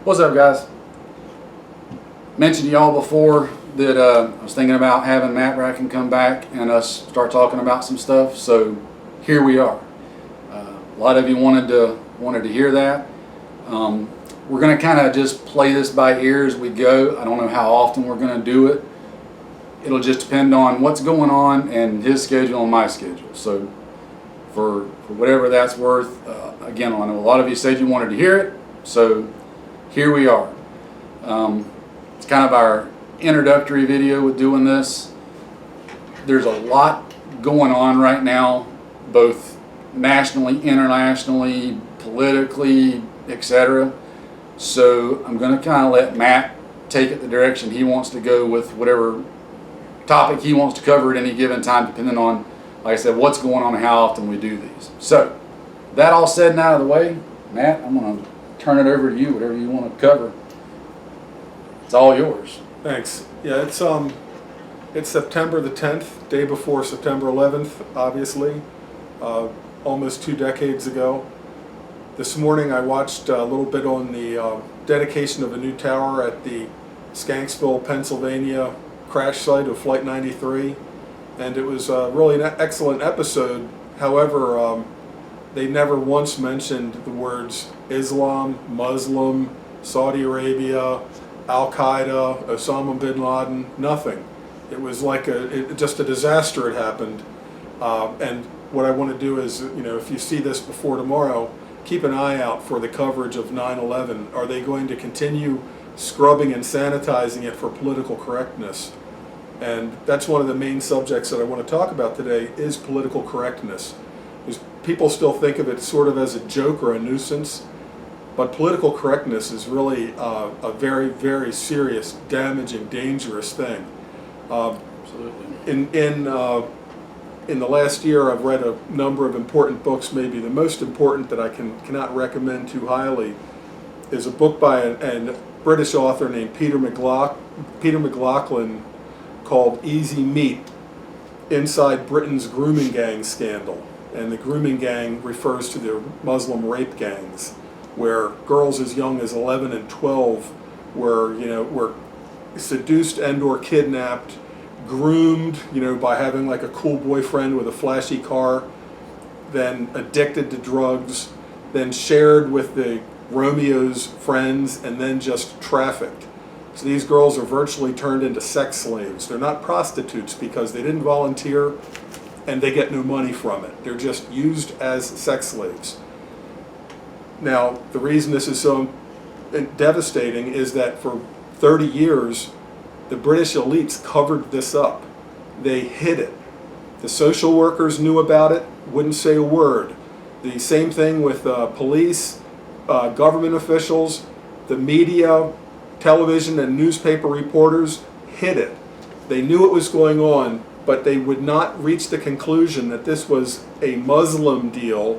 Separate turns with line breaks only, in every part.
What's up, guys? Mentioned to y'all before that I was thinking about having Matt Bracken come back and us start talking about some stuff. So here we are. A lot of you wanted to hear that. We're going to kind of just play this by ear as we go. I don't know how often we're going to do it. It'll just depend on what's going on and his schedule and my schedule. So for whatever that's worth, again, I know a lot of you said you wanted to hear it. So here we are. It's kind of our introductory video with doing this. There's a lot going on right now, both nationally, internationally, politically, etc. So I'm going to kind of let Matt take it the direction he wants to go with whatever topic he wants to cover at any given time, depending on, like I said, what's going on and how often we do these. So that all said and out of the way, Matt, I'm going to turn it over to you, whatever you want to cover. It's all yours.
Thanks. Yeah, it's September the 10th, day before September 11th, obviously, almost 2 decades ago. This morning I watched a little bit on the dedication of a new tower at the Skanksville, Pennsylvania crash site of Flight 93, and it was really an excellent episode. However, they never once mentioned the words Islam, Muslim, Saudi Arabia, Al-Qaeda, Osama bin Laden, nothing. It was like just a disaster had happened. And what I want to do is, if you see this before tomorrow, keep an eye out for the coverage of 9/11. Are they going to continue scrubbing and sanitizing it for political correctness? And that's one of the main subjects that I want to talk about today is political correctness. Because people still think of it sort of as a joke or a nuisance. But political correctness is really a very, very serious, damaging, dangerous thing.
Absolutely.
In the last year, I've read a number of important books. Maybe the most important that I cannot recommend too highly is a book by a British author named Peter McLaughlin called Easy Meat: Inside Britain's Grooming Gang Scandal. And the grooming gang refers to the Muslim rape gangs, where girls as young as 11 and 12 were seduced and or kidnapped, groomed, by having like a cool boyfriend with a flashy car, then addicted to drugs, then shared with the Romeo's friends, and then just trafficked. So these girls are virtually turned into sex slaves. They're not prostitutes because they didn't volunteer and they get no money from it. They're just used as sex slaves. Now, the reason this is so devastating is that for 30 years, the British elites covered this up. They hid it. The social workers knew about it, wouldn't say a word. The same thing with police, government officials, the media, television and newspaper reporters hid it. They knew it was going on, but they would not reach the conclusion that this was a Muslim deal,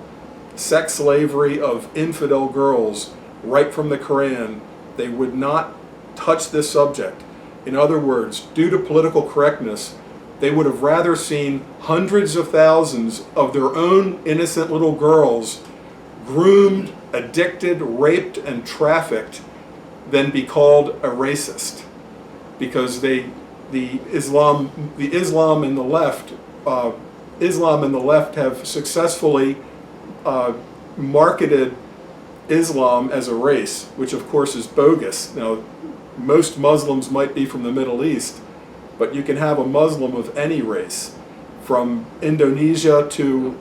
sex slavery of infidel girls, right from the Quran. They would not touch this subject. In other words, due to political correctness, they would have rather seen hundreds of thousands of their own innocent little girls groomed, addicted, raped, and trafficked than be called a racist, because the Islam and the left have successfully marketed Islam as a race, which of course is bogus. Now, most Muslims might be from the Middle East, but you can have a Muslim of any race, from Indonesia to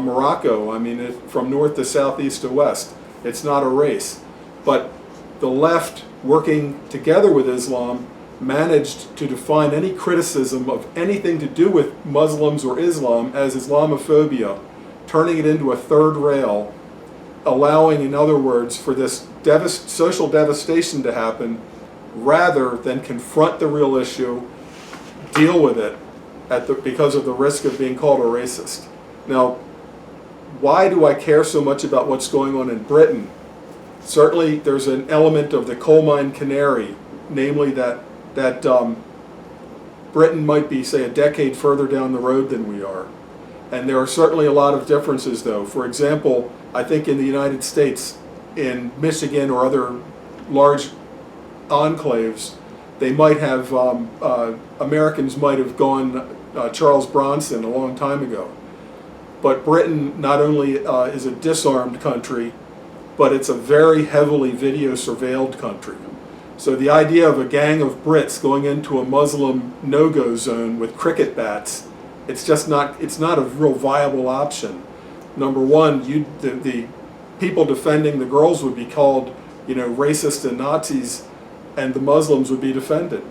Morocco. I mean, from north to south, east to west. It's not a race. But the left, working together with Islam, managed to define any criticism of anything to do with Muslims or Islam as Islamophobia, turning it into a third rail, allowing, in other words, for this social devastation to happen, rather than confront the real issue, deal with it because of the risk of being called a racist. Now, why do I care so much about what's going on in Britain? Certainly there's an element of the coal mine canary, namely that Britain might be, say, a decade further down the road than we are. And there are certainly a lot of differences, though. For example, I think in the United States, in Michigan or other large enclaves, they might have, Americans might have gone Charles Bronson a long time ago. But Britain not only is a disarmed country, but it's a very heavily video surveilled country. So the idea of a gang of Brits going into a Muslim no-go zone with cricket bats, it's not a real viable option. Number one, the people defending the girls would be called, racist and Nazis, and the Muslims would be defended.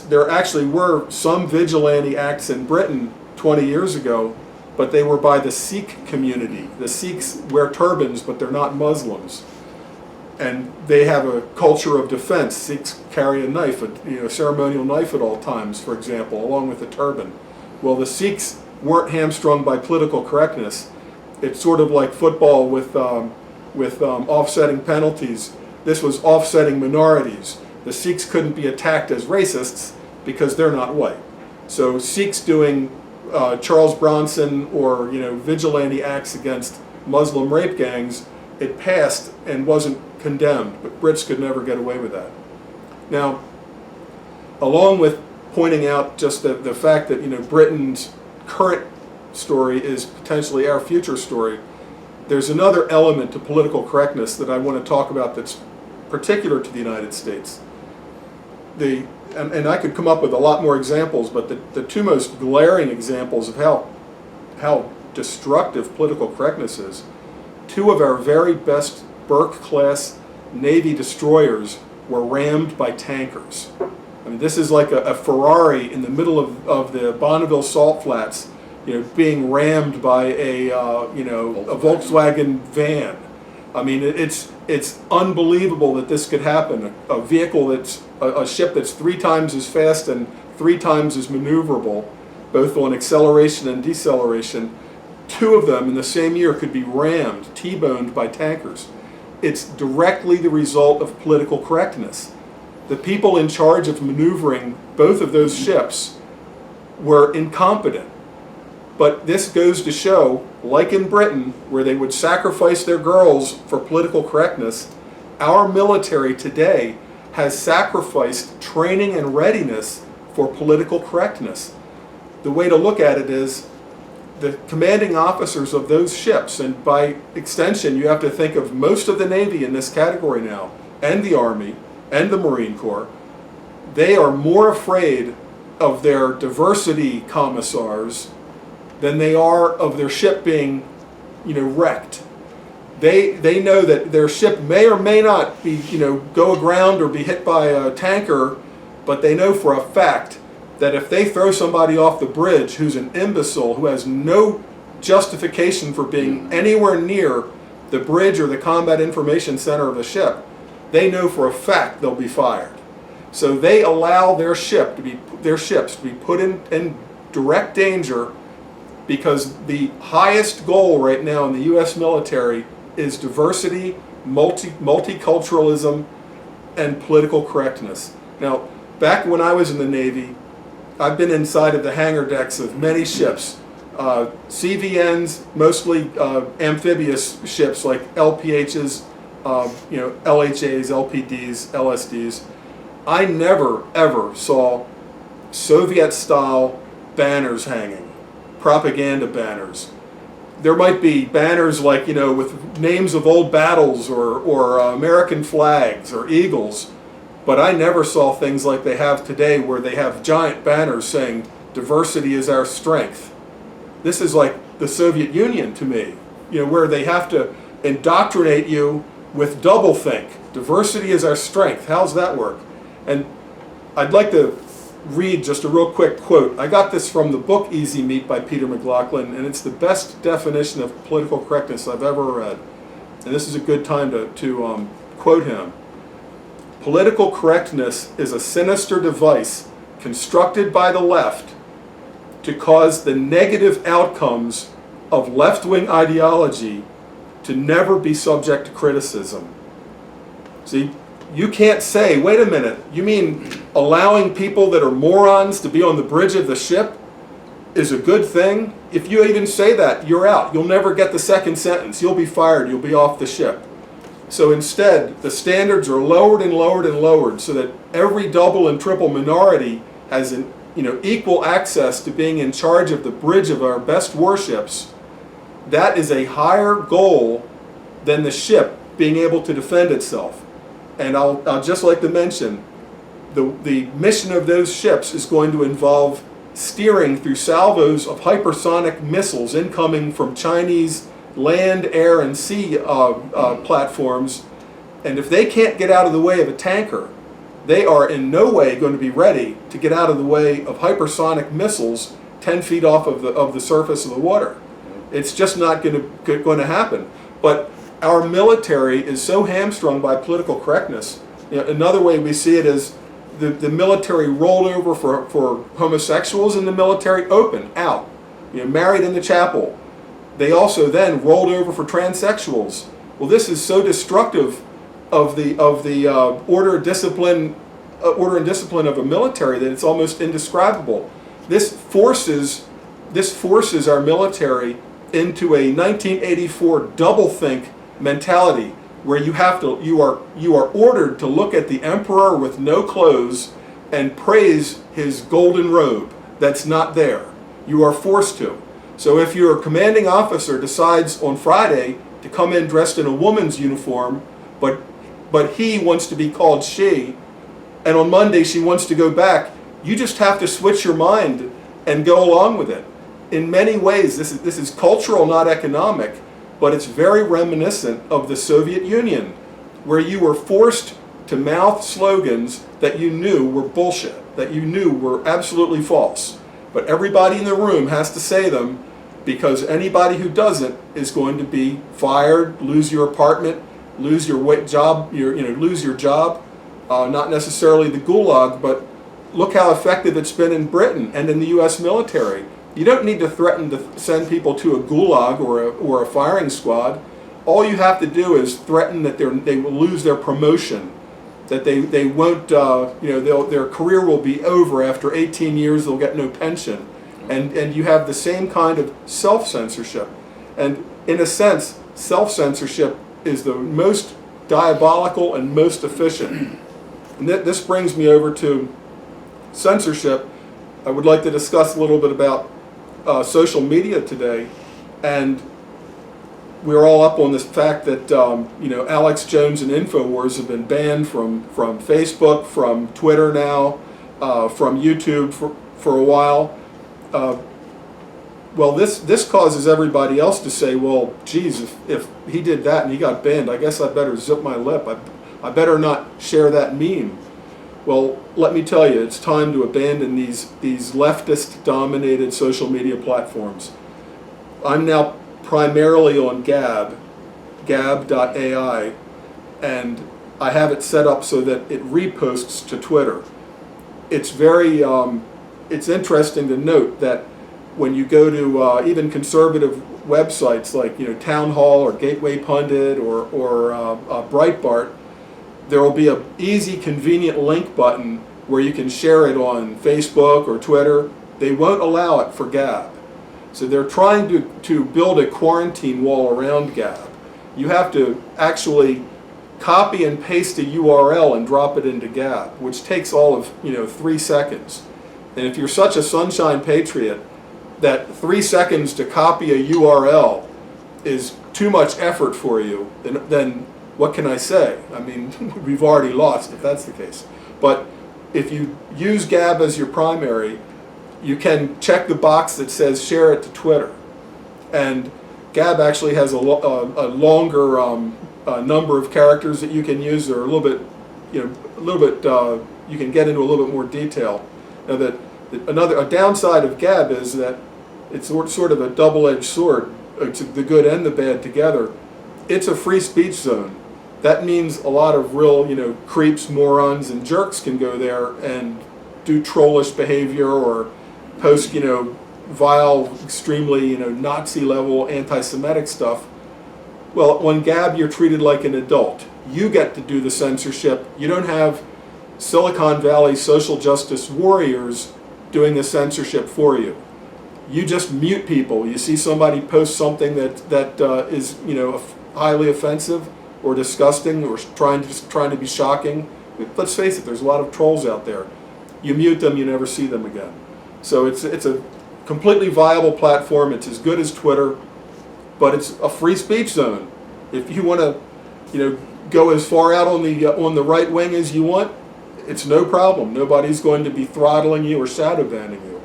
There actually were some vigilante acts in Britain 20 years ago, but they were by the Sikh community. The Sikhs wear turbans, but they're not Muslims. And they have a culture of defense. Sikhs carry a knife, a ceremonial knife at all times, for example, along with a turban. Well, the Sikhs weren't hamstrung by political correctness. It's sort of like football with offsetting penalties. This was offsetting minorities. The Sikhs couldn't be attacked as racists because they're not white. So Sikhs doing Charles Bronson or vigilante acts against Muslim rape gangs, it passed and wasn't condemned, but Brits could never get away with that. Now, along with pointing out just the fact that Britain's current story is potentially our future story, there's another element to political correctness that I want to talk about that's particular to the United States. And I could come up with a lot more examples, but the two most glaring examples of how destructive political correctness is, two of our very best Burke-class Navy destroyers were rammed by tankers. I mean, this is like a Ferrari in the middle of the Bonneville Salt Flats, being rammed by a Volkswagen van. I mean, it's unbelievable that this could happen. A vehicle that's a ship that's 3 times as fast and 3 times as maneuverable, both on acceleration and deceleration. 2 of them in the same year could be rammed, T-boned by tankers. It's directly the result of political correctness. The people in charge of maneuvering both of those ships were incompetent. But this goes to show, like in Britain, where they would sacrifice their girls for political correctness, our military today has sacrificed training and readiness for political correctness. The way to look at it is the commanding officers of those ships, and by extension you have to think of most of the Navy in this category now, and the Army, and the Marine Corps, they are more afraid of their diversity commissars than they are of their ship being, wrecked. They know that their ship may or may not be, go aground or be hit by a tanker, but they know for a fact that if they throw somebody off the bridge who's an imbecile, who has no justification for being anywhere near the bridge or the combat information center of the ship, they know for a fact they'll be fired. So they allow their ships to be put in direct danger, because the highest goal right now in the U.S. military is diversity, multiculturalism, and political correctness. Now, back when I was in the Navy, I've been inside of the hangar decks of many ships, CVNs, mostly amphibious ships like LPHs, LHAs, LPDs, LSDs. I never, ever saw Soviet-style banners hanging, propaganda banners. There might be banners like, with names of old battles or American flags or eagles, but I never saw things like they have today, where they have giant banners saying, "Diversity is our strength." This is like the Soviet Union to me, where they have to indoctrinate you with doublethink. Diversity is our strength. How's that work? And I'd like to read just a real quick quote. I got this from the book Easy Meat by Peter McLaughlin, and it's the best definition of political correctness I've ever read. And this is a good time to quote him. "Political correctness is a sinister device constructed by the left to cause the negative outcomes of left-wing ideology to never be subject to criticism." See, you can't say, wait a minute, you mean allowing people that are morons to be on the bridge of the ship is a good thing? If you even say that, you're out. You'll never get the second sentence. You'll be fired. You'll be off the ship. So instead, the standards are lowered and lowered and lowered so that every double and triple minority has an equal access to being in charge of the bridge of our best warships. That is a higher goal than the ship being able to defend itself. And I'll just like to mention, the mission of those ships is going to involve steering through salvos of hypersonic missiles incoming from Chinese land, air, and sea platforms. And if they can't get out of the way of a tanker, they are in no way going to be ready to get out of the way of hypersonic missiles 10 feet off of the surface of the water. It's just not going to happen. But our military is so hamstrung by political correctness. Another way we see it is the military rolled over for homosexuals in the military, open, out, married in the chapel. They also then rolled over for transsexuals. Well, this is so destructive of the order and discipline of a military that it's almost indescribable. This forces our military into a 1984 doublethink mentality, where you are ordered to look at the emperor with no clothes and praise his golden robe that's not there. You are forced to. So if your commanding officer decides on Friday to come in dressed in a woman's uniform, but he wants to be called she, and on Monday she wants to go back, you just have to switch your mind and go along with it. In many ways, this is cultural, not economic, but it's very reminiscent of the Soviet Union, where you were forced to mouth slogans that you knew were bullshit, that you knew were absolutely false. But everybody in the room has to say them, because anybody who doesn't is going to be fired, lose your apartment, lose your job, lose your job. Not necessarily the gulag, but look how effective it's been in Britain and in the U.S. military. You don't need to threaten to send people to a gulag or a firing squad. All you have to do is threaten that they will lose their promotion, that they won't, their career will be over after 18 years. They'll get no pension, and you have the same kind of self-censorship. And in a sense, self-censorship is the most diabolical and most efficient. And this brings me over to censorship. I would like to discuss a little bit about social media today, and we're all up on this fact that Alex Jones and Infowars have been banned from Facebook, from Twitter now, from YouTube for a while. Well, this causes everybody else to say, well, geez, if he did that and he got banned, I guess I better zip my lip. I better not share that meme. Well, let me tell you, it's time to abandon these leftist-dominated social media platforms. I'm now primarily on gab.ai, and I have it set up so that it reposts to Twitter. It's very, it's interesting to note that when you go to even conservative websites like Town Hall or Gateway Pundit or Breitbart, there will be an easy, convenient link button where you can share it on Facebook or Twitter. They won't allow it for Gab. So they're trying to build a quarantine wall around Gab. You have to actually copy and paste a URL and drop it into Gab, which takes all of 3 seconds. And if you're such a sunshine patriot that 3 seconds to copy a URL is too much effort for you, then what can I say? I mean, we've already lost if that's the case. But if you use Gab as your primary, you can check the box that says share it to Twitter. And Gab actually has a longer number of characters that you can use, or you can get into a little bit more detail. Now a downside of Gab is that it's sort of a double-edged sword. It's the good and the bad together. It's a free speech zone. That means a lot of real, creeps, morons, and jerks can go there and do trollish behavior or post, vile, extremely, Nazi-level anti-Semitic stuff. Well, on Gab, you're treated like an adult. You get to do the censorship. You don't have Silicon Valley social justice warriors doing the censorship for you. You just mute people. You see somebody post something that is highly offensive, or disgusting or trying to be shocking, let's face it, there's a lot of trolls out there. You mute them, you never see them again. So it's a completely viable platform. It's as good as Twitter, but it's a free speech zone. If you want to, go as far out on the right wing as you want, it's no problem. Nobody's going to be throttling you or shadow banning you.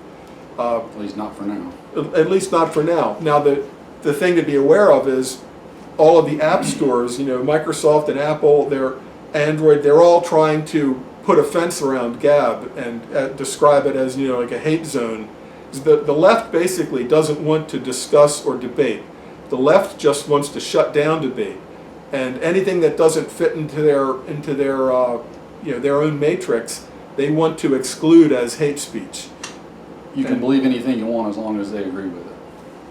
At least not for now.
At least not for now. Now the thing to be aware of is all of the app stores, Microsoft and Apple, their Android, they're all trying to put a fence around Gab and describe it as like a hate zone. The left basically doesn't want to discuss or debate. The left just wants to shut down debate, and anything that doesn't fit into their own matrix, they want to exclude as hate speech.
You can believe anything you want as long as they agree with it.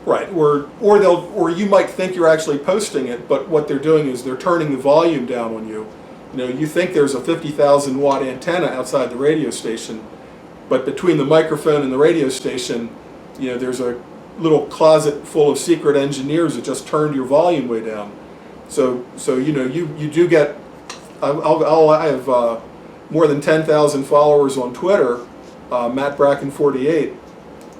Right, or you might think you're actually posting it, but what they're doing is they're turning the volume down on you. You think there's a 50,000 watt antenna outside the radio station, but between the microphone and the radio station, there's a little closet full of secret engineers that just turned your volume way down. So you do get. I have more than 10,000 followers on Twitter, Matt Bracken 48,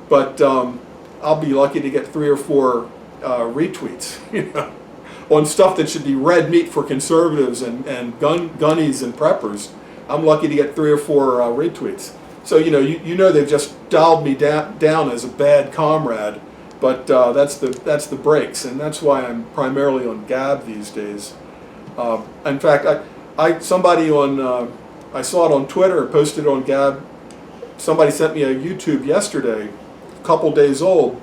but I'll be lucky to get 3 or 4 retweets, on stuff that should be red meat for conservatives and gunnies and preppers. I'm lucky to get 3 or 4 retweets. So they've just dialed me down as a bad comrade, but that's the breaks, and that's why I'm primarily on Gab these days. In fact, somebody on I saw it on Twitter, posted on Gab. Somebody sent me a YouTube yesterday, a couple days old,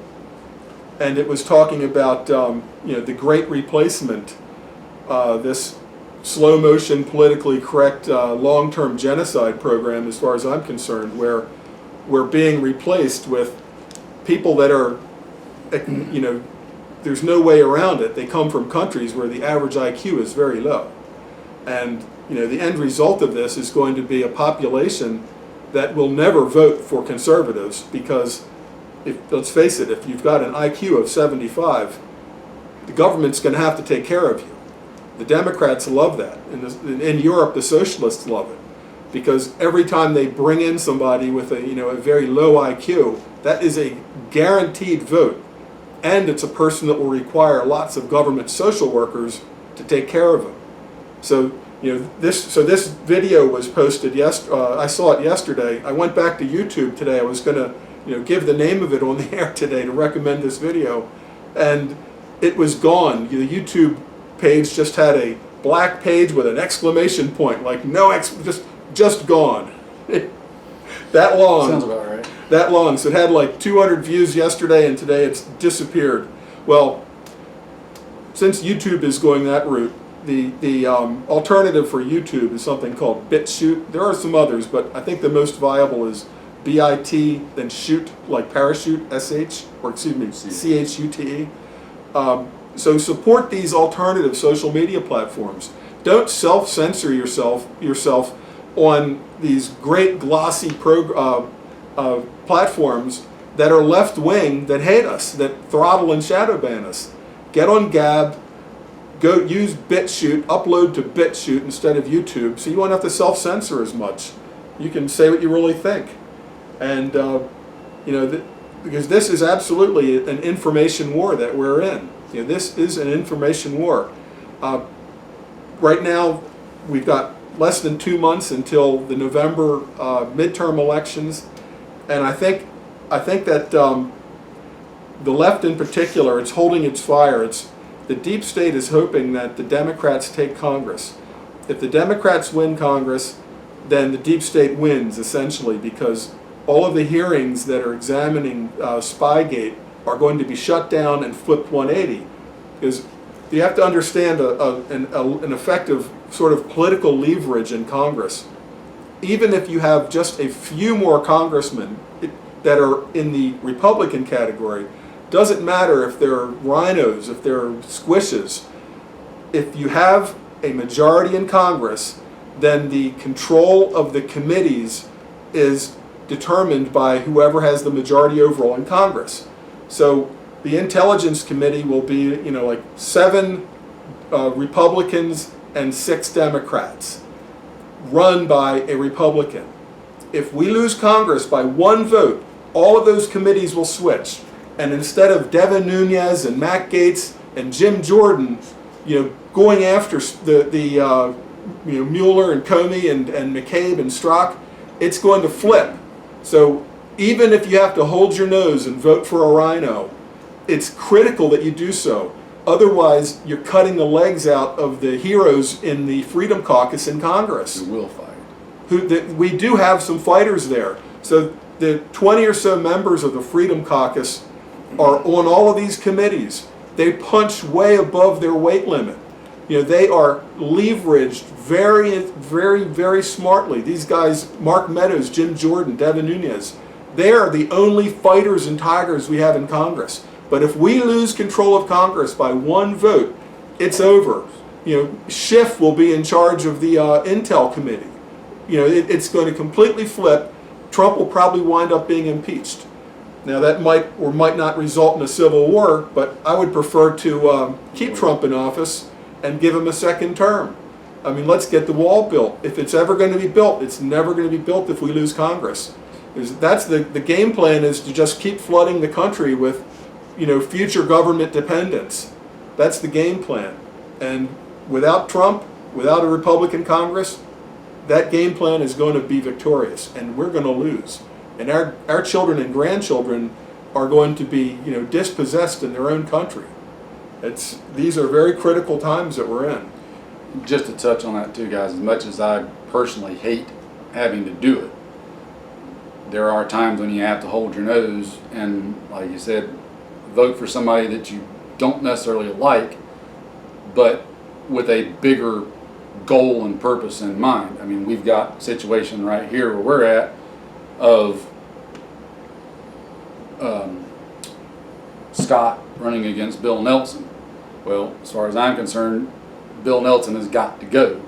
and it was talking about the Great Replacement, this slow motion, politically correct, long-term genocide program, as far as I'm concerned, where we're being replaced with people that are, there's no way around it. They come from countries where the average IQ is very low, and the end result of this is going to be a population that will never vote for conservatives, because let's face it, if you've got an IQ of 75, the government's going to have to take care of you. The Democrats love that. In Europe, the socialists love it, because every time they bring in somebody with a very low IQ, that is a guaranteed vote, and it's a person that will require lots of government social workers to take care of them. So this video was posted I saw it yesterday. I went back to YouTube today. I was going to give the name of it on the air today to recommend this video, and it was gone. The YouTube page just had a black page with an exclamation point, like just gone. That long.
Sounds about right.
That long. So it had like 200 views yesterday, and today it's disappeared. Well, since YouTube is going that route, the alternative for YouTube is something called BitChute. There are some others, but I think the most viable is BIT, then shoot, like parachute, SH, or excuse me, CHUTE. So support these alternative social media platforms. Don't self-censor yourself on these great glossy platforms that are left-wing, that hate us, that throttle and shadow ban us. Get on Gab, go use BitChute, upload to BitChute instead of YouTube, so you won't have to self-censor as much. You can say what you really think. And, because this is absolutely an information war that we're in. This is an information war. Right now, we've got less than 2 months until the November midterm elections, and I think that the left in particular, it's holding its fire. The deep state is hoping that the Democrats take Congress. If the Democrats win Congress, then the deep state wins, essentially, because all of the hearings that are examining Spygate are going to be shut down and flipped 180. Because you have to understand an effective sort of political leverage in Congress. Even if you have just a few more congressmen that are in the Republican category, doesn't matter if they're rhinos, if they're squishes. If you have a majority in Congress, then the control of the committees is determined by whoever has the majority overall in Congress. So the Intelligence Committee will be, like 7 Republicans and 6 Democrats, run by a Republican. If we lose Congress by 1 vote, all of those committees will switch. And instead of Devin Nunes and Matt Gaetz and Jim Jordan, going after the Mueller and Comey and McCabe and Strzok, it's going to flip. So even if you have to hold your nose and vote for a rhino, it's critical that you do so. Otherwise, you're cutting the legs out of the heroes in the Freedom Caucus in Congress.
Who will fight.
We do have some fighters there. So the 20 or so members of the Freedom Caucus are on all of these committees. They punch way above their weight limit. They are leveraged very, very, very smartly. These guys, Mark Meadows, Jim Jordan, Devin Nunes, they are the only fighters and tigers we have in Congress. But if we lose control of Congress by 1 vote, it's over. Schiff will be in charge of the Intel Committee. It's going to completely flip. Trump will probably wind up being impeached. Now that might or might not result in a civil war, but I would prefer to keep Trump in office and give him a 2nd term. I mean, let's get the wall built. If it's ever going to be built, it's never going to be built if we lose Congress. That's the game plan, is to just keep flooding the country with future government dependence. That's the game plan. And without Trump, without a Republican Congress, that game plan is going to be victorious, and we're going to lose. And our children and grandchildren are going to be dispossessed in their own country. These are very critical times that we're in.
Just to touch on that too, guys, as much as I personally hate having to do it, there are times when you have to hold your nose and, like you said, vote for somebody that you don't necessarily like, but with a bigger goal and purpose in mind. I mean, we've got a situation right here where we're at of Scott running against Bill Nelson. Well, as far as I'm concerned, Bill Nelson has got to go,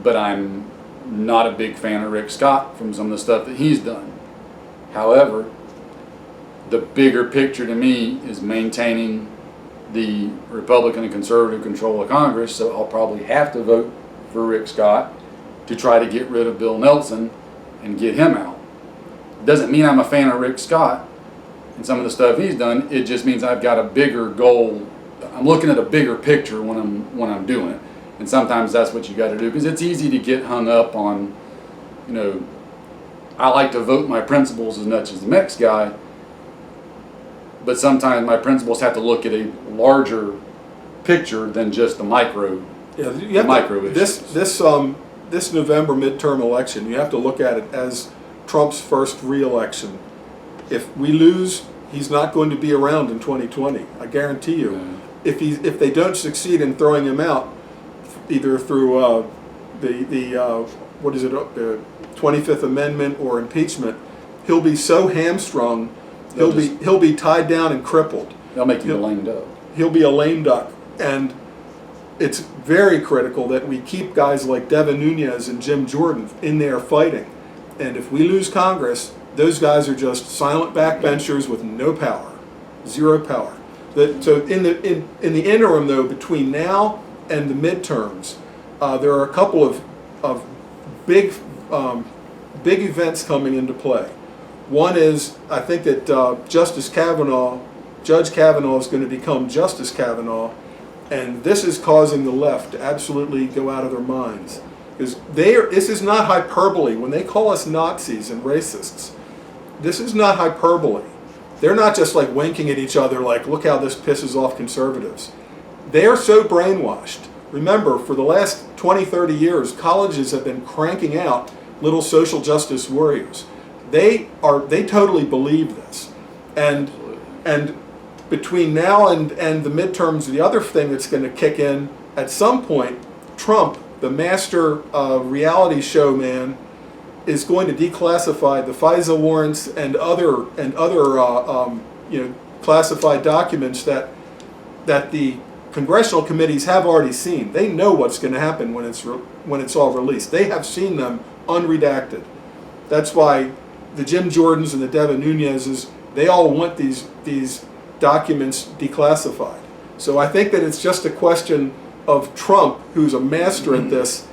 but I'm not a big fan of Rick Scott from some of the stuff that he's done. However, the bigger picture to me is maintaining the Republican and conservative control of Congress, so I'll probably have to vote for Rick Scott to try to get rid of Bill Nelson and get him out. Doesn't mean I'm a fan of Rick Scott and some of the stuff he's done. It just means I've got a bigger goal. I'm looking at a bigger picture when I'm doing it, and sometimes that's what you got to do, because it's easy to get hung up on, I like to vote my principles as much as the next guy, but sometimes my principles have to look at a larger picture than just the micro.
Yeah, you have
micro
to,
issues.
this November midterm election, you have to look at it as Trump's first re-election. If we lose, he's not going to be around in 2020. I guarantee you.
Yeah.
If they don't succeed in throwing him out, either through the 25th Amendment or impeachment, he'll be so hamstrung. He'll be tied down and crippled.
They'll make you a lame duck.
He'll be a lame duck, and it's very critical that we keep guys like Devin Nunes and Jim Jordan in there fighting. And if we lose Congress, those guys are just silent backbenchers with no power, 0 power. So in the interim, though, between now and the midterms, there are a couple of big events coming into play. One is, I think that Judge Kavanaugh is going to become Justice Kavanaugh, and this is causing the left to absolutely go out of their minds. Because this is not hyperbole. When they call us Nazis and racists, this is not hyperbole. They're not just like winking at each other like, look how this pisses off conservatives. They are so brainwashed. Remember, for the last 20, 30 years, colleges have been cranking out little social justice warriors. They totally believe this. And between now and the midterms, the other thing that's going to kick in, at some point, Trump, the master reality show man, is going to declassify the FISA warrants and other classified documents that the congressional committees have already seen. They know what's going to happen when it's all released. They have seen them unredacted. That's why the Jim Jordans and the Devin Nuneses, they all want these documents declassified. So I think that it's just a question of Trump, who's a master at this,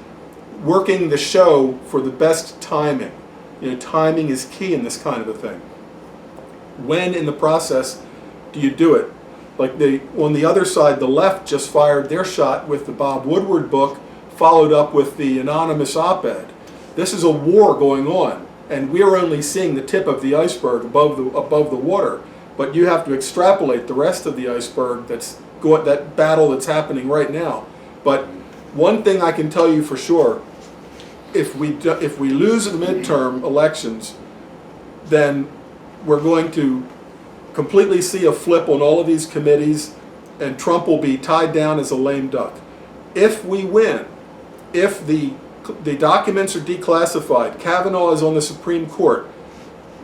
working the show for the best timing. You know, timing is key in this kind of a thing. When in the process do you do it? Like on the other side, the left just fired their shot with the Bob Woodward book, followed up with the anonymous op-ed. This is a war going on, and we're only seeing the tip of the iceberg above the water. But you have to extrapolate the rest of the iceberg that battle that's happening right now. But one thing I can tell you for sure, if we lose the midterm elections, then we're going to completely see a flip on all of these committees, and Trump will be tied down as a lame duck. If we win, if the documents are declassified, Kavanaugh is on the Supreme Court,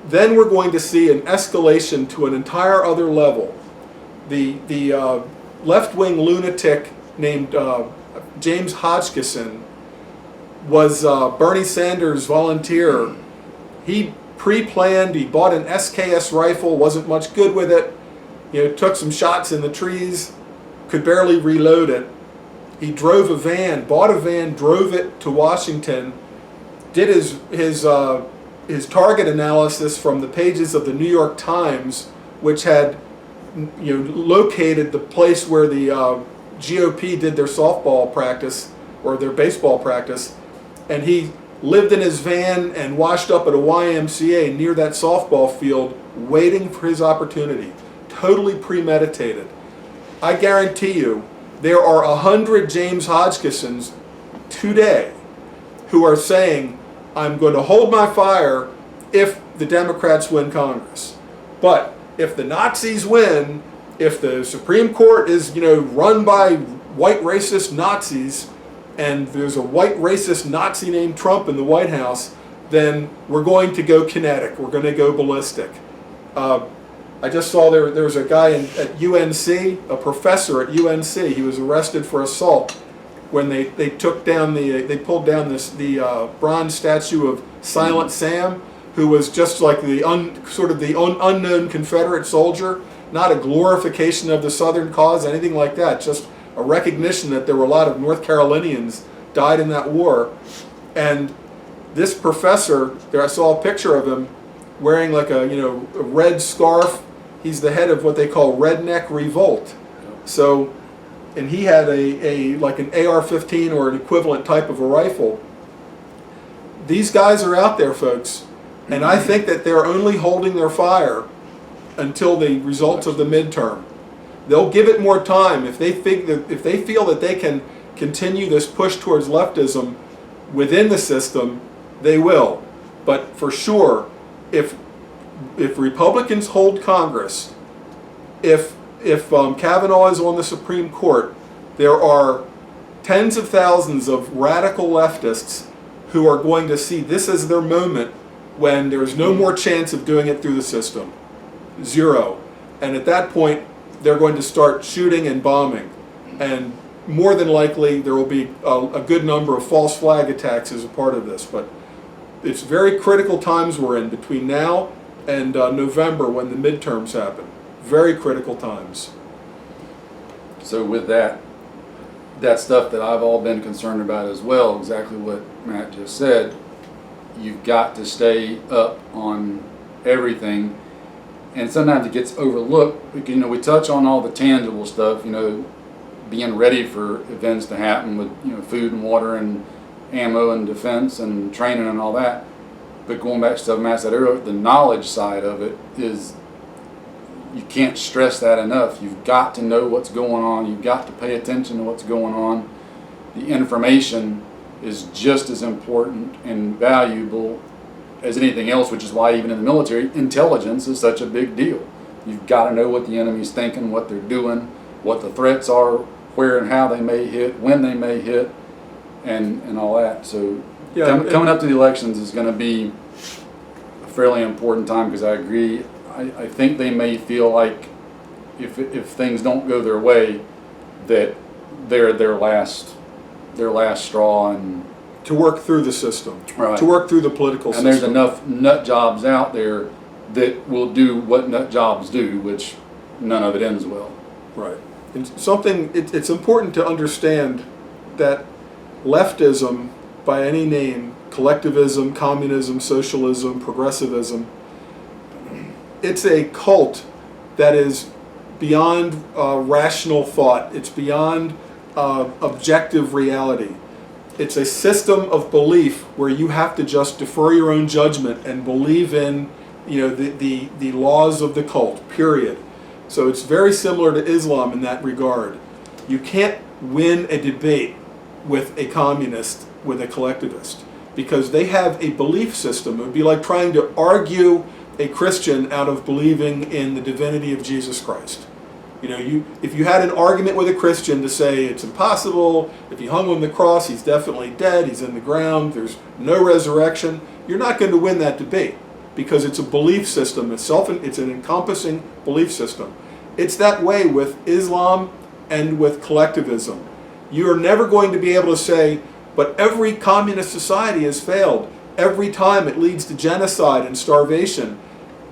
then we're going to see an escalation to an entire other level. The left-wing lunatic named James Hodgkinson was Bernie Sanders' volunteer. He pre-planned, he bought an SKS rifle, wasn't much good with it, took some shots in the trees, could barely reload it. He drove a van, bought a van, drove it to Washington, did his target analysis from the pages of the New York Times, which had located the place where the GOP did their softball practice or their baseball practice, and he lived in his van and washed up at a YMCA near that softball field waiting for his opportunity. Totally premeditated. I guarantee you there are 100 James Hodgkinsons today who are saying, I'm going to hold my fire if the Democrats win Congress. But if the Nazis win, if the Supreme Court is run by white racist Nazis, and there's a white racist Nazi named Trump in the White House, then we're going to go kinetic. We're going to go ballistic. I just saw there was a guy at UNC, a professor at UNC. He was arrested for assault when they pulled down the bronze statue of Silent Sam, who was just like the unknown Confederate soldier, not a glorification of the Southern cause, anything like that, just a recognition that there were a lot of North Carolinians died in that war. And this professor, there I saw a picture of him wearing like a red scarf. He's the head of what they call Redneck Revolt. So, and he had like an AR-15 or an equivalent type of a rifle. These guys are out there, folks, and I think that they're only holding their fire until the results of the midterm. They'll give it more time if they feel that they can continue this push towards leftism within the system. They will, but for sure, if Republicans hold Congress, if Kavanaugh is on the Supreme Court, there are tens of thousands of radical leftists who are going to see this as their moment when there is no more chance of doing it through the system. Zero. And at that point, they're going to start shooting and bombing. And more than likely, there will be a good number of false flag attacks as a part of this. But it's very critical times we're in between now and November when the midterms happen. Very critical times.
So with that stuff that I've all been concerned about as well, exactly what Matt just said, you've got to stay up on everything. And sometimes it gets overlooked. We touch on all the tangible stuff, being ready for events to happen with, food and water and ammo and defense and training and all that. But going back to stuff Matt said earlier, the knowledge side of it is, you can't stress that enough. You've got to know what's going on. You've got to pay attention to what's going on. The information is just as important and valuable as anything else, which is why even in the military, intelligence is such a big deal. You've got to know what the enemy's thinking, what they're doing, what the threats are, where and how they may hit, when they may hit, and all that. So coming up to the elections is going to be a fairly important time, because I agree. I think they may feel like if things don't go their way, that they're their last straw, and
to work through the system,
right,
to work through the political system.
And there's enough nut jobs out there that will do what nut jobs do, which none of it ends well.
Right. And it's important to understand that leftism, by any name, collectivism, communism, socialism, progressivism, it's a cult that is beyond rational thought. It's beyond objective reality. It's a system of belief where you have to just defer your own judgment and believe in, the laws of the cult, period. So it's very similar to Islam in that regard. You can't win a debate with a communist, with a collectivist, because they have a belief system. It would be like trying to argue a Christian out of believing in the divinity of Jesus Christ. If you had an argument with a Christian to say it's impossible, if you hung him on the cross, he's definitely dead, he's in the ground, there's no resurrection, you're not going to win that debate, because it's a belief system. It's an encompassing belief system. It's that way with Islam and with collectivism. You are never going to be able to say, but every communist society has failed. Every time it leads to genocide and starvation.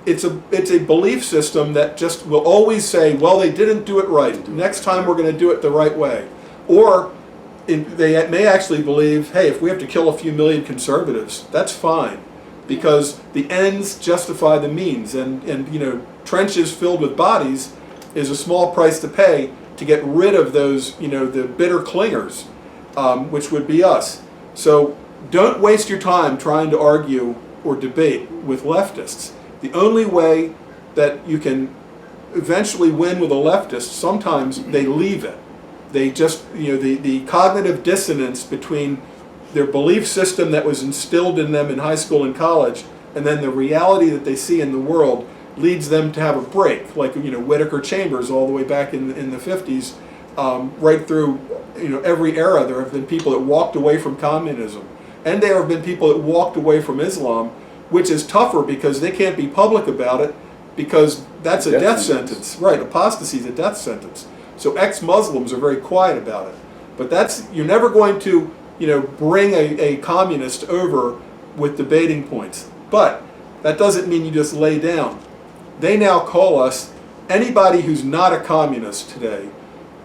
It's a belief system that just will always say, well, they didn't do it right. Next time we're going to do it the right way. Or they may actually believe, hey, if we have to kill a few million conservatives, that's fine, because the ends justify the means, and trenches filled with bodies is a small price to pay to get rid of those, the bitter clingers, which would be us. So don't waste your time trying to argue or debate with leftists. The only way that you can eventually win with a leftist, sometimes they leave it. They just, the cognitive dissonance between their belief system that was instilled in them in high school and college, and then the reality that they see in the world, leads them to have a break, like Whittaker Chambers all the way back in the 50s, right through every era. There have been people that walked away from communism, and there have been people that walked away from Islam, which is tougher because they can't be public about it, because that's a death sentence. Right, apostasy is a death sentence. So ex-Muslims are very quiet about it. But you're never going to bring a communist over with debating points. But that doesn't mean you just lay down. They now call us, anybody who's not a communist today,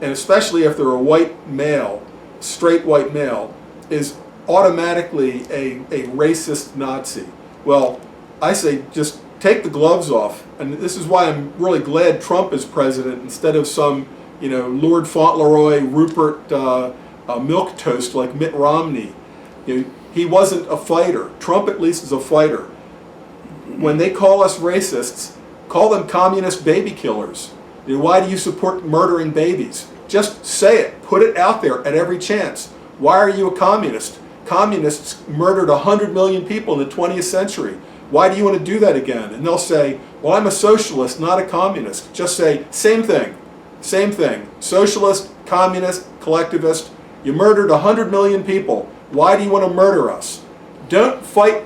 and especially if they're a white male, straight white male, is automatically a racist Nazi. Well, I say just take the gloves off, and this is why I'm really glad Trump is president instead of some, Lord Fauntleroy, Rupert Milquetoast like Mitt Romney. He wasn't a fighter. Trump at least is a fighter. When they call us racists, call them communist baby killers. Why do you support murdering babies? Just say it. Put it out there at every chance. Why are you a communist? Communists murdered 100 million people in the 20th century. Why do you want to do that again? And they'll say, well, I'm a socialist, not a communist. Just say, same thing. Same thing. Socialist, communist, collectivist. You murdered 100 million people. Why do you want to murder us? Don't fight,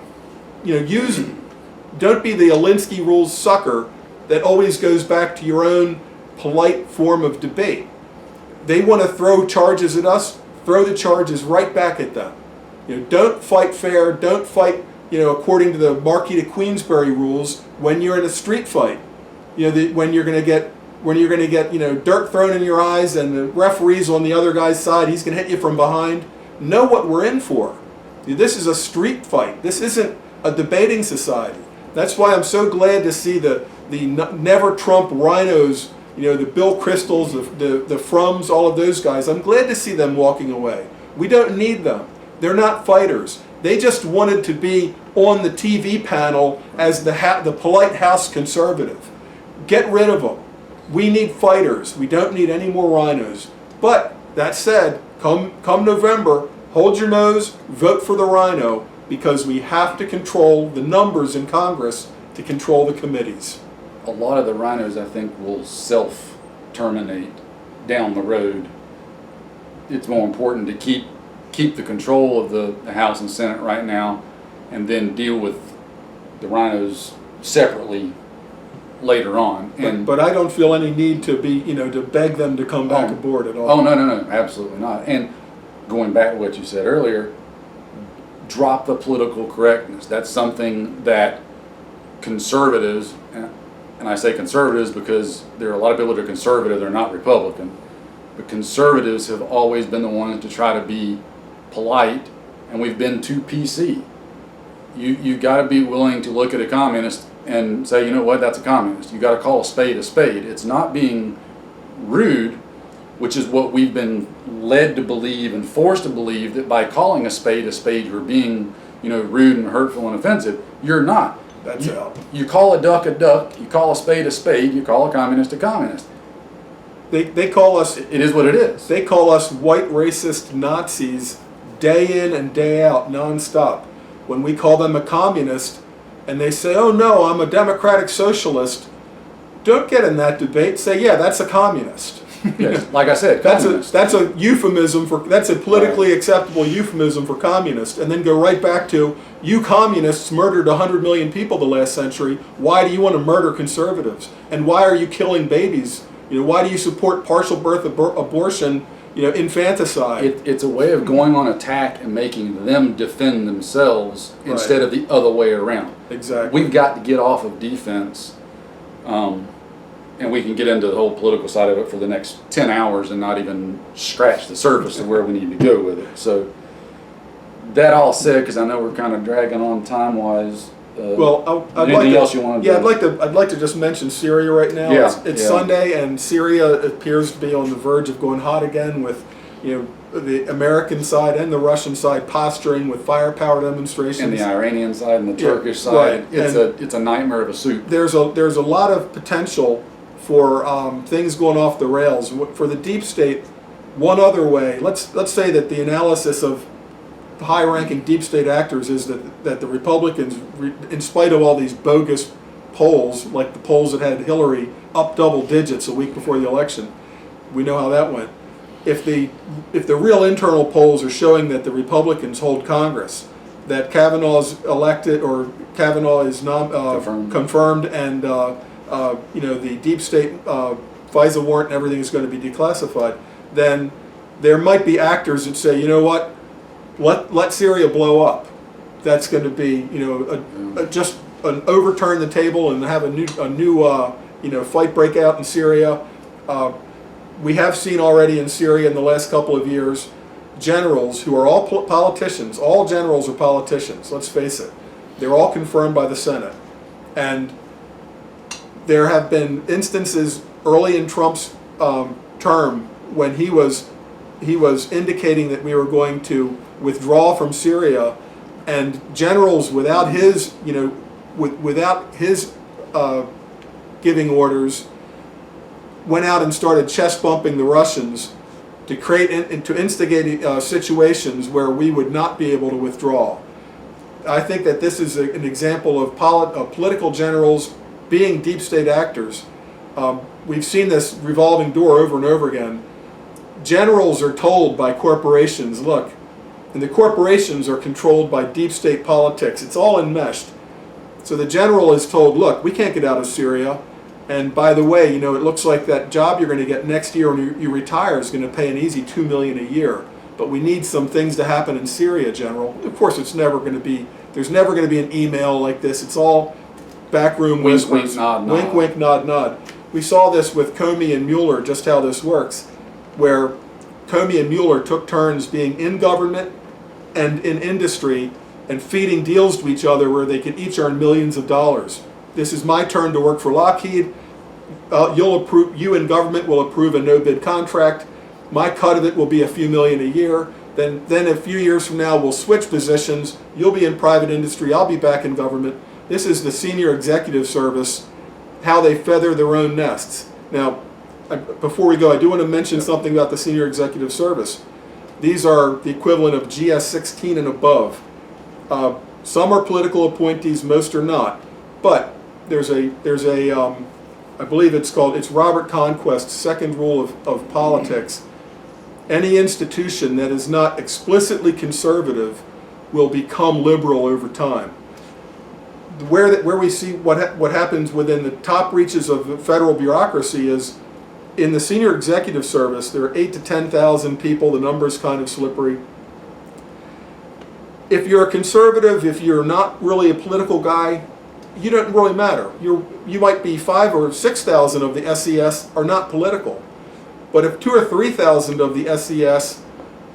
don't be the Alinsky rules sucker that always goes back to your own polite form of debate. They want to throw charges at us, throw the charges right back at them. Don't fight fair, don't fight, according to the Marquis de Queensberry rules when you're in a street fight. When you're going to get, dirt thrown in your eyes and the referee's on the other guy's side, he's going to hit you from behind. Know what we're in for. This is a street fight. This isn't a debating society. That's why I'm so glad to see the Never Trump rhinos, the Bill Kristols, the Frums, all of those guys. I'm glad to see them walking away. We don't need them. They're not fighters. They just wanted to be on the TV panel as the polite House conservative. Get rid of them. We need fighters. We don't need any more rhinos. But that said, come November, hold your nose, vote for the rhino, because we have to control the numbers in Congress to control the committees.
A lot of the rhinos, I think, will self-terminate down the road. It's more important to keep the control of the House and Senate right now, and then deal with the rhinos separately later on.
But I don't feel any need to be, to beg them to come back aboard at all.
Oh, no, absolutely not. And going back to what you said earlier, drop the political correctness. That's something that conservatives, and I say conservatives because there are a lot of people that are conservative, they're not Republican, But conservatives have always been the ones to try to be polite, and we've been too PC. You got to be willing to look at a communist and say, you know what, that's a communist. You got to call a spade a spade. It's not being rude, which is what we've been led to believe and forced to believe, that by calling a spade, you're being, rude and hurtful and offensive. You're not.
That's out.
You call a duck, you call a spade, you call a communist a communist.
They call us.
It is what it is.
They call us white racist Nazis day in and day out, nonstop. When we call them a communist, and they say, "Oh no, I'm a democratic socialist," don't get in that debate. Say, "Yeah, that's a communist."
Yes, like I said,
that's a euphemism for, that's a politically acceptable euphemism for communist, and then go right back to, you communists murdered 100 million people the last century. Why do you want to murder conservatives? And why are you killing babies? Why do you support partial birth abortion? Infanticide.
It's a way of going on attack and making them defend themselves instead of the other way around.
Exactly.
We've got to get off of defense. And we can get into the whole political side of it for the next 10 hours and not even scratch the surface of where we need to go with it. So that all said, because I know we're kind of dragging on time-wise.
Well,
anything else you want to do?
I'd like to just mention Syria right now.
Yeah,
it's Sunday, and Syria appears to be on the verge of going hot again, with the American side and the Russian side posturing with firepower demonstrations.
And the Iranian side and the Turkish side.
Right.
It's a nightmare of a soup.
There's a lot of potential for things going off the rails. For the deep state, one other way, let's say that the analysis of high-ranking deep state actors is that the Republicans, in spite of all these bogus polls, like the polls that had Hillary up double digits a week before the election, we know how that went. If the real internal polls are showing that the Republicans hold Congress, that Kavanaugh's elected, or Kavanaugh is confirmed, and the deep state FISA warrant and everything is going to be declassified, then there might be actors that say, you know what, let Syria blow up. That's going to be just an overturn the table and have a new fight break out in Syria. We have seen already in Syria in the last couple of years generals who are all politicians. All generals are politicians. Let's face it. They're all confirmed by the Senate, and there have been instances early in Trump's term when he was indicating that we were going to withdraw from Syria, and generals without his giving orders went out and started chest bumping the Russians to instigate situations where we would not be able to withdraw. I think that this is an example of political generals being deep state actors. We've seen this revolving door over and over again. Generals are told by corporations, look, and the corporations are controlled by deep state politics. It's all enmeshed. So the general is told, look, we can't get out of Syria, and by the way, it looks like that job you're going to get next year when you retire is going to pay an easy $2 million a year. But we need some things to happen in Syria, General. Of course, there's never going to be an email like this. It's all backroom
wink, wink, nod, nod.
Wink, wink, nod, nod. We saw this with Comey and Mueller, just how this works, where Comey and Mueller took turns being in government and in industry and feeding deals to each other where they could each earn millions of dollars. This is my turn to work for Lockheed. You in government will approve a no-bid contract. My cut of it will be a few million a year. Then a few years from now, we'll switch positions. You'll be in private industry. I'll be back in government. This is the senior executive service, how they feather their own nests. Now, before we go, I do want to mention something about the senior executive service. These are the equivalent of GS-16 and above. Some are political appointees, most are not. But there's a I believe it's Robert Conquest's second rule of politics. Any institution that is not explicitly conservative will become liberal over time. Where we see what happens within the top reaches of the federal bureaucracy is in the senior executive service. There are 8,000 to 10,000 people. The number's kind of slippery. If you're a conservative, if you're not really a political guy, you don't really matter. You might be 5,000 or 6,000 of the SES are not political. But if 2,000 or 3,000 of the SES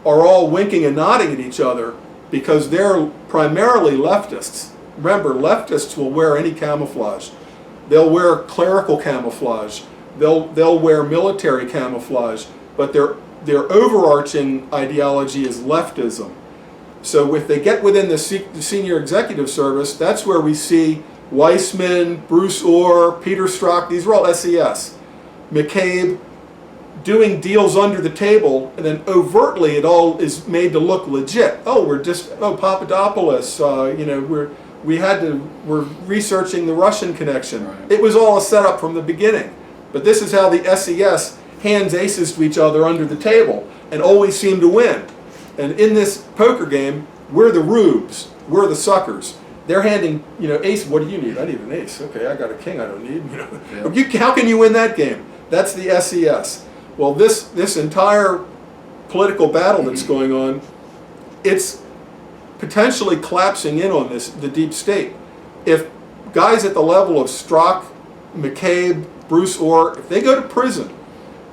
are all winking and nodding at each other because they're primarily leftists. Remember, leftists will wear any camouflage. They'll wear clerical camouflage. They'll wear military camouflage. But their overarching ideology is leftism. So if they get within the senior executive service, that's where we see Weissman, Bruce Orr, Peter Strzok. These are all SES. McCabe, doing deals under the table, and then overtly it all is made to look legit. Oh, Papadopoulos, we're researching the Russian connection.
Right.
It was all a setup from the beginning. But this is how the SES hands aces to each other under the table and always seem to win. And in this poker game, we're the rubes, we're the suckers. They're handing, ace. What do you need? I need an ace. Okay, I got a king. I don't need.
Yep.
How can you win that game? That's the SES. Well, this entire political battle that's going on, it's potentially collapsing in on the deep state. If guys at the level of Strzok, McCabe, Bruce Orr, if they go to prison,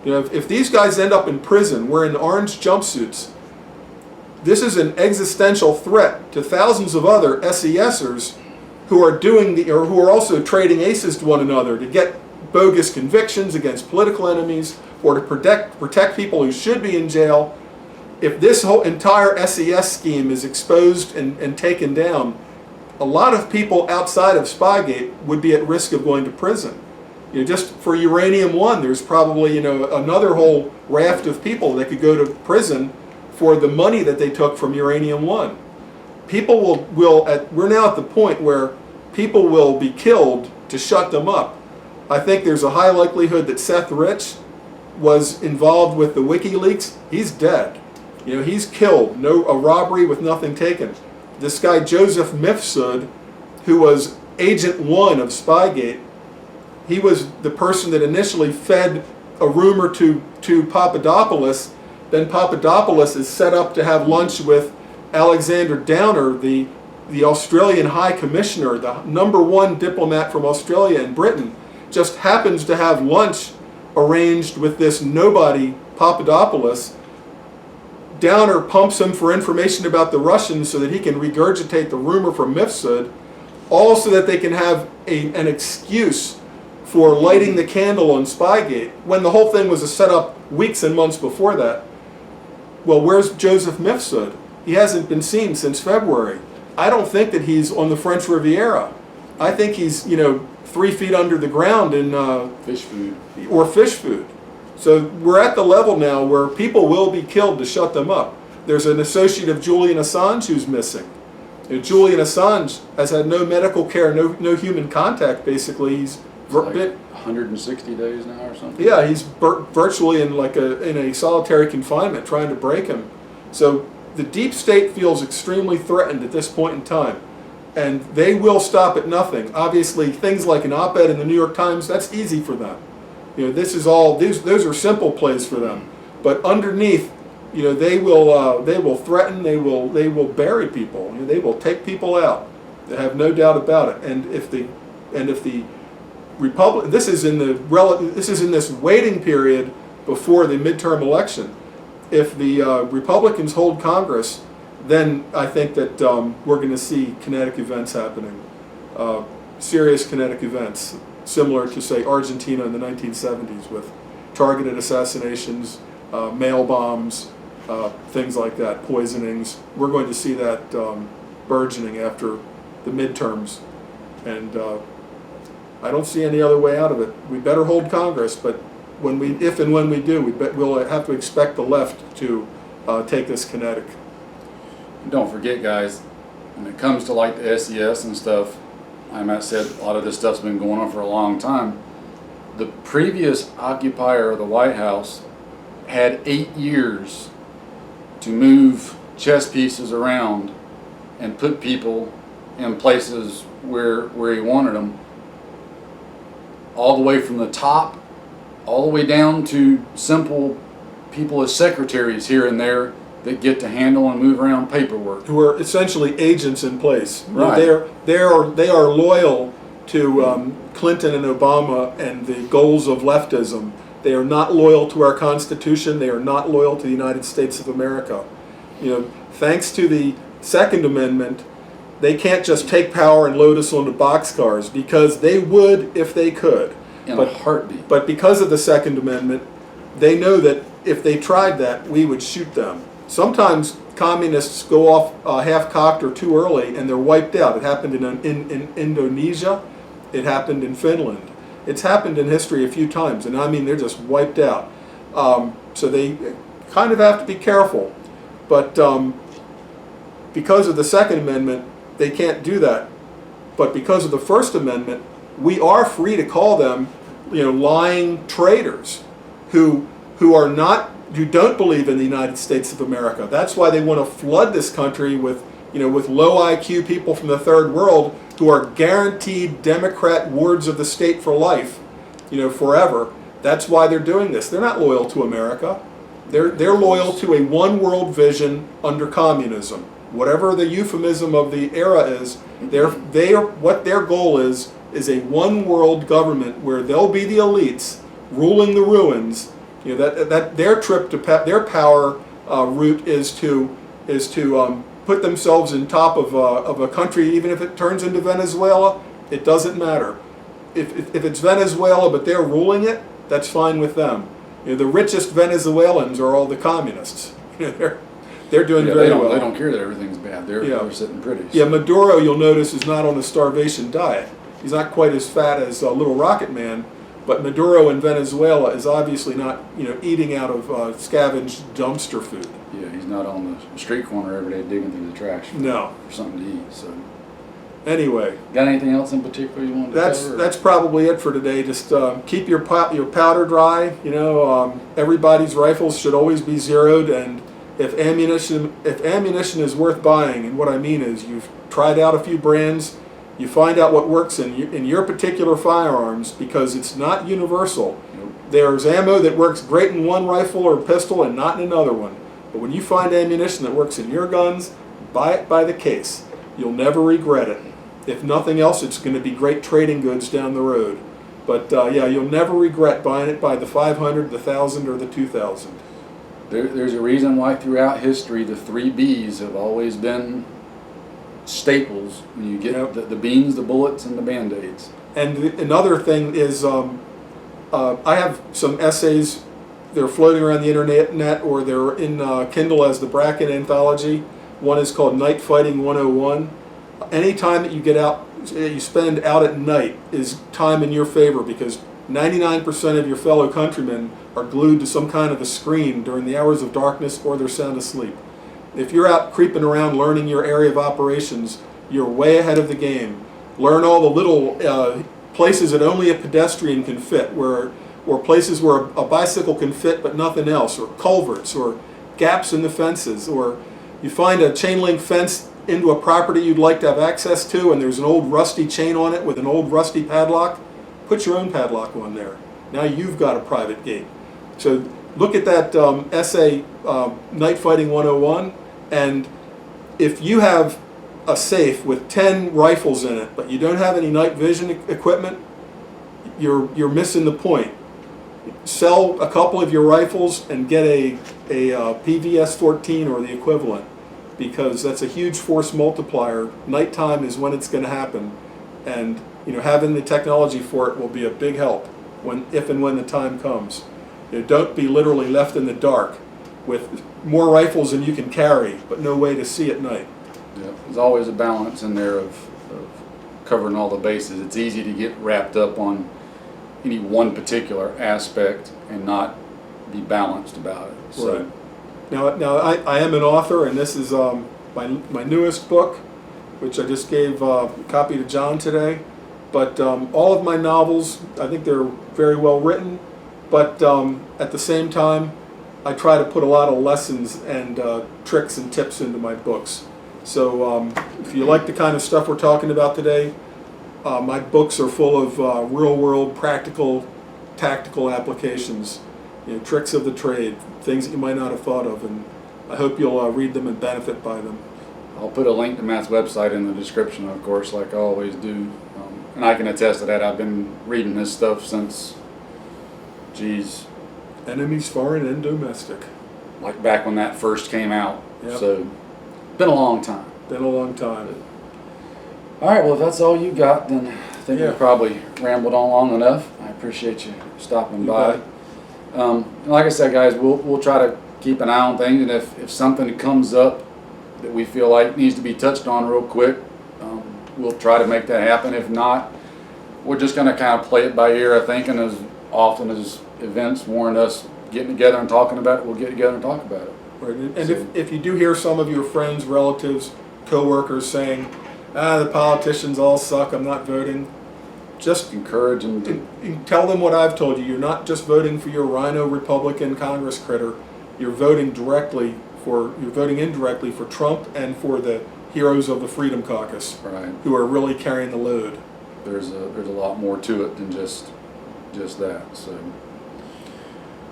if these guys end up in prison wearing orange jumpsuits, this is an existential threat to thousands of other SESers who are who are also trading aces to one another to get bogus convictions against political enemies or to protect people who should be in jail. If this whole entire SES scheme is exposed and taken down, a lot of people outside of Spygate would be at risk of going to prison. Just for Uranium One, there's probably another whole raft of people that could go to prison for the money that they took from Uranium One. People we're now at the point where people will be killed to shut them up. I think there's a high likelihood that Seth Rich was involved with the WikiLeaks. He's dead. He's killed. A robbery with nothing taken. This guy Joseph Mifsud, who was Agent 1 of Spygate, he was the person that initially fed a rumor to Papadopoulos. Then Papadopoulos is set up to have lunch with Alexander Downer, the Australian High Commissioner, the #1 diplomat from Australia and Britain, just happens to have lunch arranged with this nobody, Papadopoulos. Downer pumps him for information about the Russians so that he can regurgitate the rumor from Mifsud, all so that they can have an excuse for lighting the candle on Spygate, when the whole thing was a setup weeks and months before that. Well, where's Joseph Mifsud? He hasn't been seen since February. I don't think that he's on the French Riviera. I think he's, 3 feet under the ground in
fish food.
So we're at the level now where people will be killed to shut them up. There's an associate of Julian Assange who's missing. Julian Assange has had no medical care, no human contact. Basically, he's
like 160 days now or something.
Yeah, he's virtually in a solitary confinement, trying to break him. So the deep state feels extremely threatened at this point in time, and they will stop at nothing. Obviously, things like an op-ed in the New York Times, that's easy for them. This is all; those are simple plays for them. But underneath, they will threaten, they will bury people, they will take people out. They have no doubt about it. And if the Republic, this is in this waiting period before the midterm election. If the Republicans hold Congress, then I think that we're going to see kinetic events happening, serious kinetic events, similar to, say, Argentina in the 1970s with targeted assassinations, mail bombs, things like that, poisonings. We're going to see that burgeoning after the midterms, and I don't see any other way out of it. We better hold Congress, but if and when we do, we'll have to expect the left to take this kinetic.
Don't forget, guys, when it comes to like the SES and stuff, Matt said a lot of this stuff's been going on for a long time. The previous occupier of the White House had 8 years to move chess pieces around and put people in places where he wanted them, all the way from the top, all the way down to simple people as secretaries here and there that get to handle and move around paperwork.
Who are essentially agents in place.
Right.
They are loyal to Clinton and Obama and the goals of leftism, They are not loyal to our Constitution. They are not loyal to the United States of America. Thanks to the Second Amendment, they can't just take power and load us onto boxcars, because they would if they could.
In a heartbeat.
But because of the Second Amendment, they know that if they tried that, we would shoot them. Sometimes communists go off half-cocked or too early, and they're wiped out. It happened in Indonesia. It happened in Finland. It's happened in history a few times, and I mean, they're just wiped out. So they kind of have to be careful. But because of the Second Amendment, they can't do that. But because of the First Amendment, we are free to call them, lying traitors who don't believe in the United States of America. That's why they want to flood this country with low IQ people from the third world who are guaranteed Democrat wards of the state for life, forever. That's why they're doing this. They're not loyal to America. They're loyal to a one world vision under communism. Whatever the euphemism of the era is, what their goal is a one world government where they'll be the elites ruling the ruins. That their trip to their power route is to put themselves in top of a country, even if it turns into Venezuela. It doesn't matter. If it's Venezuela but they're ruling it, that's fine with them. The richest Venezuelans are all the communists. They're doing very well.
They don't care that everything's bad. They're sitting pretty.
Yeah, Maduro, you'll notice, is not on a starvation diet. He's not quite as fat as Little Rocket Man, but Maduro in Venezuela is obviously not, eating out of scavenged dumpster food.
Yeah, he's not on the street corner every day digging through the trash for something to eat. So,
anyway,
got anything else in particular you wanted to cover?
That's probably it for today. Just keep your powder dry. Everybody's rifles should always be zeroed, and if ammunition is worth buying, and what I mean is you've tried out a few brands, you find out what works in your particular firearms, because it's not universal.
Nope.
There's ammo that works great in one rifle or pistol and not in another one. But when you find ammunition that works in your guns, buy it by the case. You'll never regret it. If nothing else, it's going to be great trading goods down the road. But you'll never regret buying it by the 500, the 1,000, or the 2,000.
There's a reason why throughout history the 3 Bs have always been staples when you get the beans, the bullets, and the Band-Aids.
And another thing is, I have some essays. They're floating around the internet, or they're in Kindle as the Bracken anthology. One is called Night Fighting 101. Any time that you spend out at night is time in your favor, because 99% of your fellow countrymen are glued to some kind of a screen during the hours of darkness, or they're sound asleep. If you're out creeping around learning your area of operations, you're way ahead of the game. Learn all the little places that only a pedestrian can fit, or places where a bicycle can fit but nothing else, or culverts, or gaps in the fences, or you find a chain link fence into a property you'd like to have access to, and there's an old rusty chain on it with an old rusty padlock. Put your own padlock on there. Now you've got a private gate. So look at that essay, Night Fighting 101, and if you have a safe with 10 rifles in it, but you don't have any night vision equipment, you're missing the point. Sell a couple of your rifles and get a PVS-14 or the equivalent, because that's a huge force multiplier. Nighttime is when it's going to happen, and having the technology for it will be a big help if and when the time comes. Don't be literally left in the dark with more rifles than you can carry, but no way to see at night.
Yeah, there's always a balance in there of covering all the bases. It's easy to get wrapped up on any one particular aspect and not be balanced about it. So.
Right. Now I am an author, and this is my newest book, which I just gave a copy to John today. But all of my novels, I think they're very well written, but at the same time, I try to put a lot of lessons and tricks and tips into my books. So if you like the kind of stuff we're talking about today, my books are full of real-world, practical, tactical applications, tricks of the trade, things that you might not have thought of, and I hope you'll read them and benefit by them.
I'll put a link to Matt's website in the description, of course, like I always do. And I can attest to that. I've been reading this stuff since,
Enemies foreign and domestic.
like back when that first came out.
Yep.
So, been a long time.
Been a long time.
All right, well, if that's all you got, then I think
Yeah.
we probably rambled on long enough. I appreciate you stopping
You
by.
bet.
Like I said, guys, we'll try to keep an eye on things, and if something comes up that we feel like needs to be touched on real quick, we'll try to make that happen. If not, we're just going to kind of play it by ear, I think, and as often as events warrant us getting together and talking about it, we'll get together and talk about it.
Right. And
So-
if you do hear some of your friends, relatives, co-workers saying, the politicians all suck, I'm not voting, just
Encourage them to.
you tell them what I've told you. You're not just voting for your rhino Republican Congress critter. You're voting indirectly for Trump and for the heroes of the Freedom Caucus,
Right.
who are really carrying the load.
There's a lot more to it than just that. So,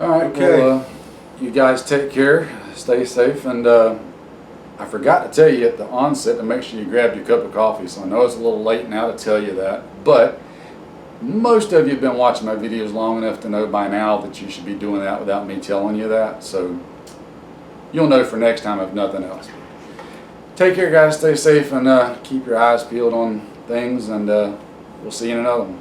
all right.
Okay.
Well, you guys take care, stay safe, and I forgot to tell you at the onset to make sure you grabbed your cup of coffee. So I know it's a little late now to tell you that, but most of you have been watching my videos long enough to know by now that you should be doing that without me telling you that. So you'll know for next time if nothing else. Take care, guys. Stay safe and keep your eyes peeled on things, and we'll see you in another one.